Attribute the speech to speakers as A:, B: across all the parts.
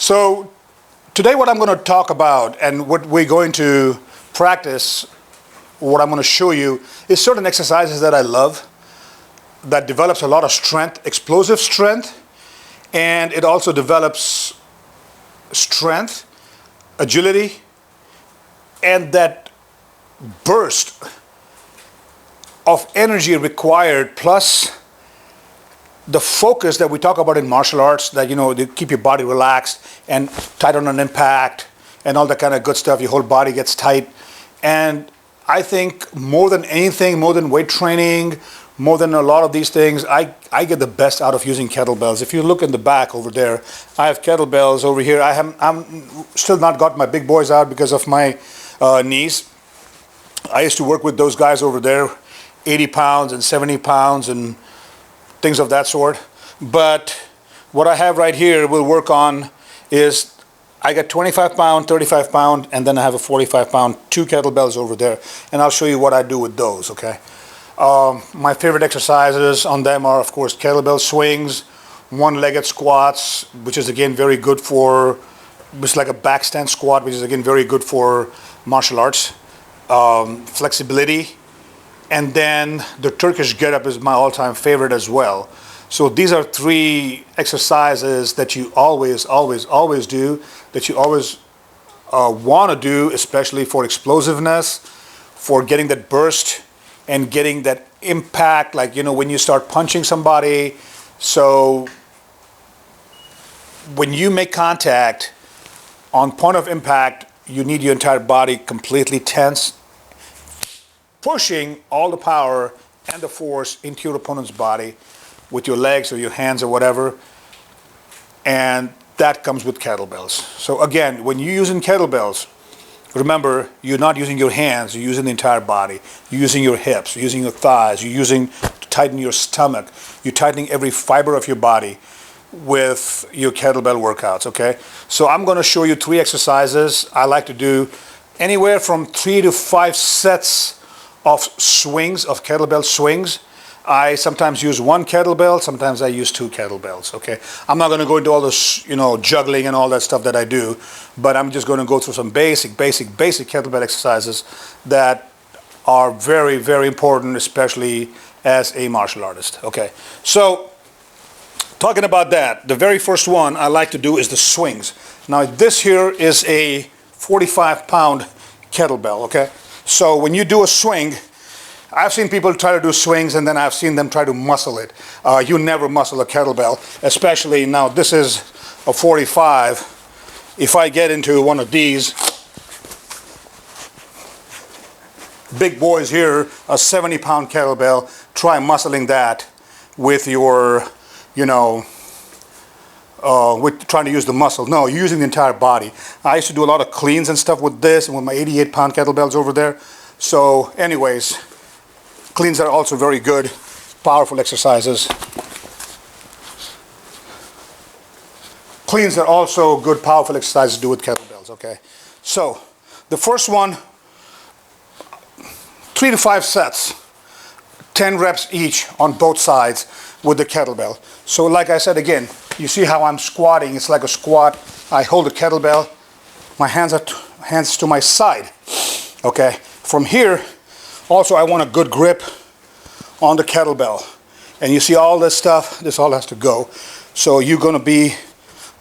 A: So today what I'm going to talk about and what we're going to practice, what I'm going to show you is certain exercises that I love that develops a lot of strength, explosive strength, and it also develops strength, agility, and that burst of energy required, plus the focus that we talk about in martial arts, that they keep your body relaxed and tight on an impact and all that kind of good stuff. Your whole body gets tight. And I think more than anything, more than weight training, more than a lot of these things, I get the best out of using kettlebells. If you look in the back over there, I have kettlebells over here. I'm still not got my big boys out because of my knees. I used to work with those guys over there, 80 pounds and 70 pounds and things of that sort. But what I have right here we'll work on is I got 25 pound, 35 pound, and then I have a 45 pound, 2 kettlebells over there. And I'll show you what I do with those, okay? My favorite exercises on them are, of course, kettlebell swings, one-legged squats, which is again very good for, it's like a backstand squat, which is again very good for martial arts. Flexibility, and then the Turkish get-up is my all-time favorite as well. So these are 3 exercises that you always do, that you always want to do, especially for explosiveness, for getting that burst and getting that impact, like when you start punching somebody. So when you make contact on point of impact, you need your entire body completely tense, pushing all the power and the force into your opponent's body with your legs or your hands or whatever. And that comes with kettlebells. So again, when you're using kettlebells, remember, you're not using your hands, you're using the entire body. You're using your hips, you're using your thighs, you're using to tighten your stomach. You're tightening every fiber of your body with your kettlebell workouts, okay? So I'm going to show you 3 exercises. I like to do anywhere from 3 to 5 sets of swings, of kettlebell swings. I sometimes use 1 kettlebell, sometimes I use 2 kettlebells, okay? I'm not going to go into all this, juggling and all that stuff that I do, but I'm just going to go through some basic kettlebell exercises that are very, very important, especially as a martial artist, okay? So, talking about that, the very first one I like to do is the swings. Now, this here is a 45 pound kettlebell, okay? So when you do a swing, I've seen people try to do swings and then I've seen them try to muscle it. You never muscle a kettlebell, especially now this is a 45. If I get into one of these big boys here, a 70 pound kettlebell, try muscling that with your, with trying to use the muscle. No, you're using the entire body. I used to do a lot of cleans and stuff with this and with my 88 pound kettlebells over there. So anyways, cleans are also very good, powerful exercises. Cleans are also good, powerful exercises to do with kettlebells, okay? So the first one, 3 to 5 sets, 10 reps each on both sides with the kettlebell. So like I said again, you see how I'm squatting. It's like a squat. I hold the kettlebell. My hands are hands to my side. Okay. From here, also I want a good grip on the kettlebell. And you see all this stuff. This all has to go. So you're going to be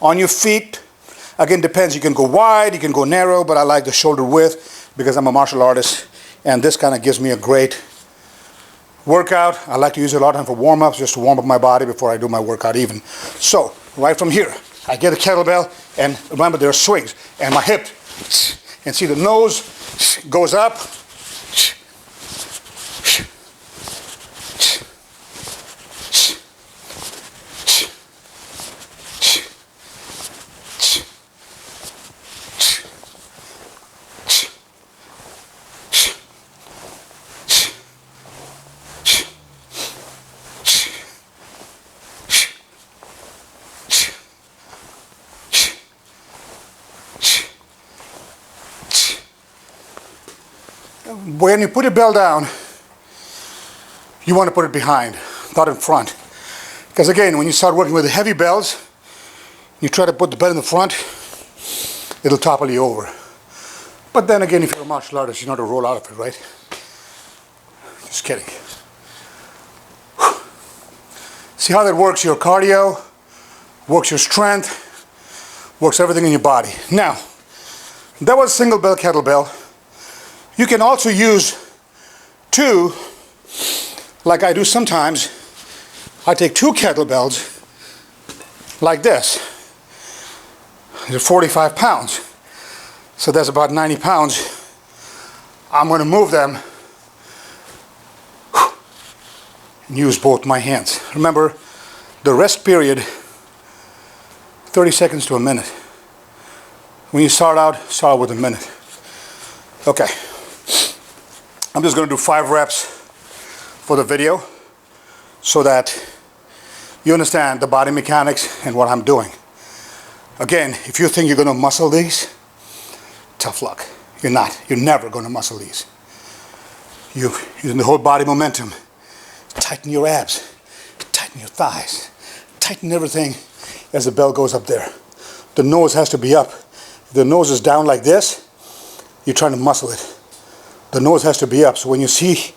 A: on your feet. Again, depends. You can go wide, you can go narrow, but I like the shoulder width because I'm a martial artist, and this kind of gives me a great workout. I like to use it a lot of time for warm-ups, just to warm up my body before I do my workout even. So, right from here, I get a kettlebell, and remember there are swings, and my hip, and see the nose goes up, when you put your bell down, you want to put it behind, not in front. Because again, when you start working with the heavy bells, You try to put the belt in the front, it'll topple you over. But then again, if you're a martial artist, you know how to roll out of it, right? Just kidding. See how that works your cardio, works your strength, works everything in your body. Now, that was single bell kettlebell. You can also use two, like I do sometimes. I take two kettlebells like this. They're 45 pounds. So that's about 90 pounds. I'm going to move them and use both my hands. Remember, the rest period, 30 seconds to a minute. When you start out with a minute. Okay. I'm just going to do 5 reps for the video so that you understand the body mechanics and what I'm doing. Again, if you think you're going to muscle these, tough luck. You're not. You're never going to muscle these. You're using the whole body momentum. Tighten your abs, tighten your thighs, tighten everything as the bell goes up there. The nose has to be up. If the nose is down like this, you're trying to muscle it. The nose has to be up. So when you see,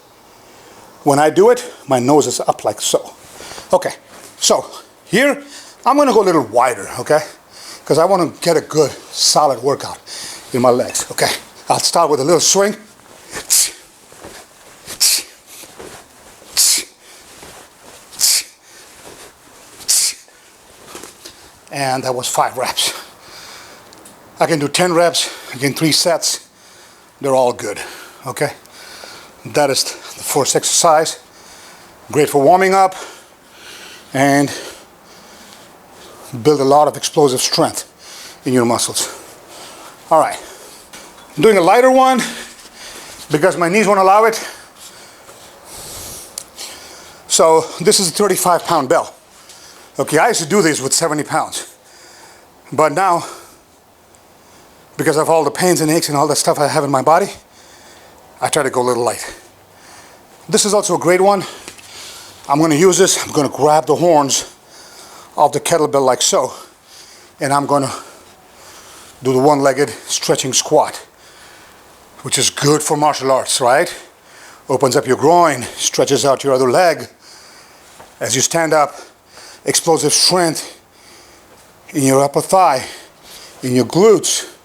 A: when I do it, my nose is up like so. Okay, so here, I'm going to go a little wider, okay? Because I want to get a good, solid workout in my legs, okay? I'll start with a little swing. And that was 5 reps. I can do 10 reps, again 3 sets. They're all good, okay? That is the first exercise. Great for warming up and build a lot of explosive strength in your muscles. All right, I'm doing a lighter one because my knees won't allow it. So this is a 35-pound bell. Okay, I used to do this with 70 pounds. But now, because of all the pains and aches and all that stuff I have in my body, I try to go a little light. This is also a great one. I'm going to use this. I'm going to grab the horns of the kettlebell like so. And I'm going to do the one-legged stretching squat, which is good for martial arts, right? Opens up your groin, stretches out your other leg. As you stand up, explosive strength in your upper thigh, in your glutes.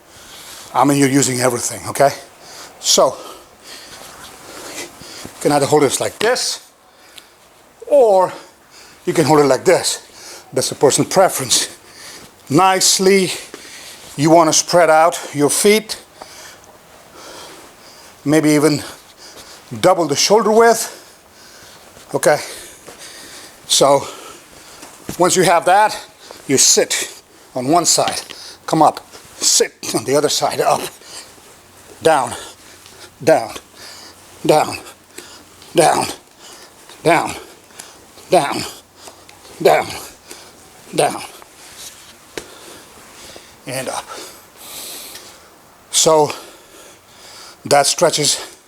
A: I mean, you're using everything, okay? So, you can either hold this like this, or you can hold it like this. That's a personal preference. Nicely, you want to spread out your feet, maybe even double the shoulder width, okay? So, once you have that, you sit on one side, come up, sit on the other side, up, down, down, down, down, down, down, down, down, and up. So that stretches,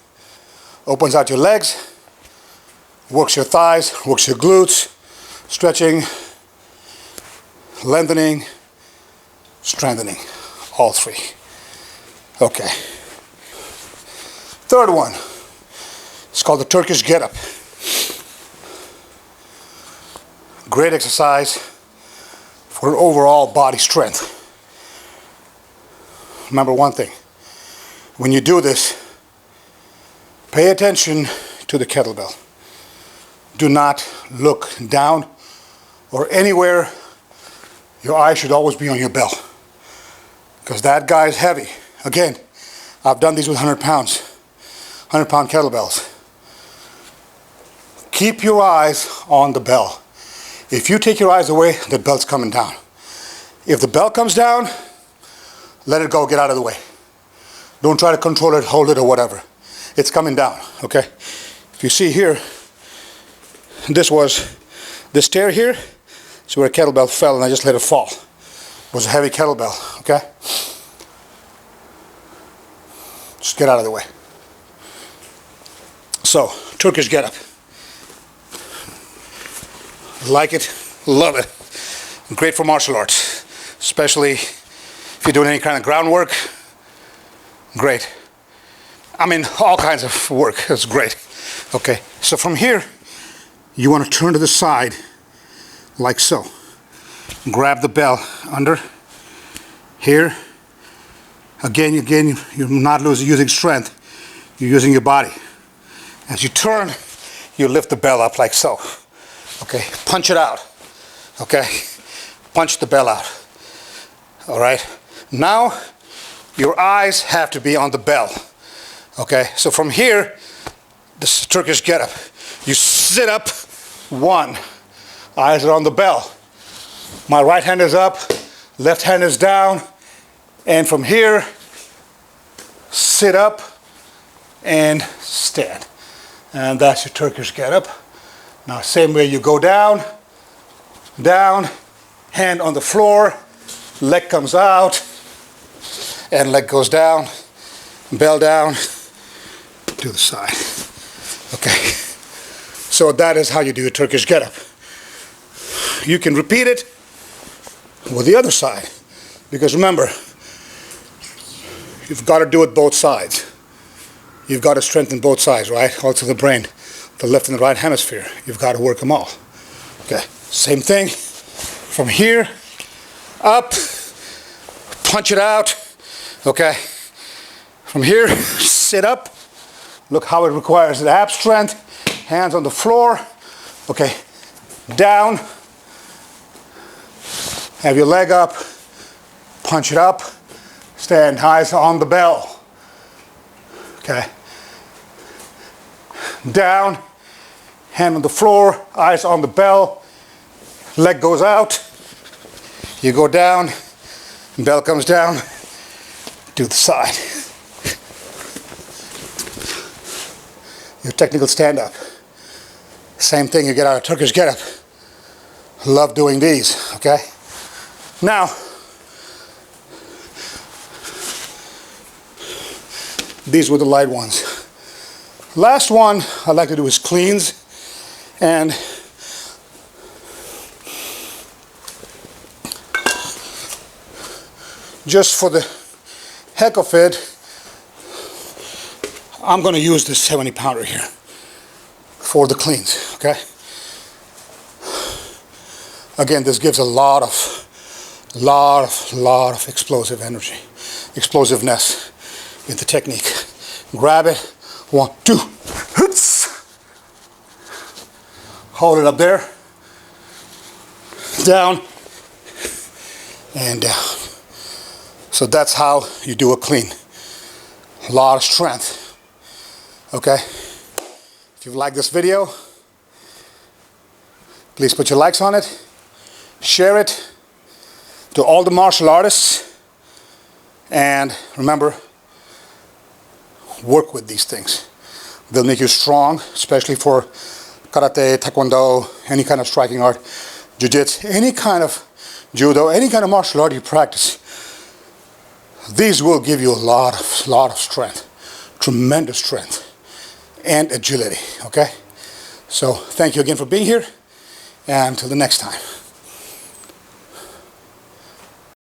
A: opens out your legs, works your thighs, works your glutes, stretching, lengthening, strengthening, all 3. Okay. Third one, it's called the Turkish get-up. Great exercise for an overall body strength. Remember one thing, when you do this, pay attention to the kettlebell. Do not look down or anywhere. Your eye should always be on your bell, because that guy is heavy. Again, I've done these with 100 pound kettlebells. Keep your eyes on the bell. If you take your eyes away, the belt's coming down. If the bell comes down, let it go, get out of the way. Don't try to control it, hold it, or whatever. It's coming down, okay? If you see here, this stair here, is where a kettlebell fell and I just let it fall. It was a heavy kettlebell, okay? Just get out of the way. So, Turkish get-up. Like it, love it. Great for martial arts. especially if you're doing any kind of groundwork. Great. I mean, all kinds of work is great. Okay, so from here, you want to turn to the side like so. Grab the bell under here. Again, you're not using strength. You're using your body. As you turn, you lift the bell up like so. Okay, punch it out. Okay, punch the bell out. All right, now your eyes have to be on the bell. Okay, so from here, this is Turkish get-up. You sit up, 1. Eyes are on the bell. My right hand is up, left hand is down, and from here, sit up and stand. And that's your Turkish get-up. Now, same way you go down, down, hand on the floor, leg comes out, and leg goes down, bell down, to the side. Okay, so that is how you do a Turkish get-up. You can repeat it with the other side, because remember, you've got to do it both sides. You've got to strengthen both sides, right? Also the brain, the left and the right hemisphere. You've got to work them all. Okay, same thing. From here, up, punch it out. Okay, from here, sit up. Look how it requires the ab strength. Hands on the floor. Okay, down. Have your leg up. Punch it up. Stand, eyes on the bell. Okay. Down. Hand on the floor. Eyes on the bell. Leg goes out. You go down. Bell comes down. To the side. Your technical stand-up. Same thing you get out of Turkish get-up. Love doing these, okay? Now, these were the light ones. Last one I like to do is cleans, and just for the heck of it, I'm going to use this 70-pounder here for the cleans, okay? Again, this gives a lot of explosive energy, explosiveness in the technique. Grab it, 1, 2, hold it up there, down, and down. So that's how you do a clean. A lot of strength. Okay, if you've liked this video, please put your likes on it, share it to all the martial artists, and remember, work with these things. They'll make you strong, especially for karate, taekwondo, any kind of striking art, jiu-jitsu, any kind of judo, any kind of martial art you practice. These will give you a lot of strength, tremendous strength, and agility, okay? So thank you again for being here, and until the next time.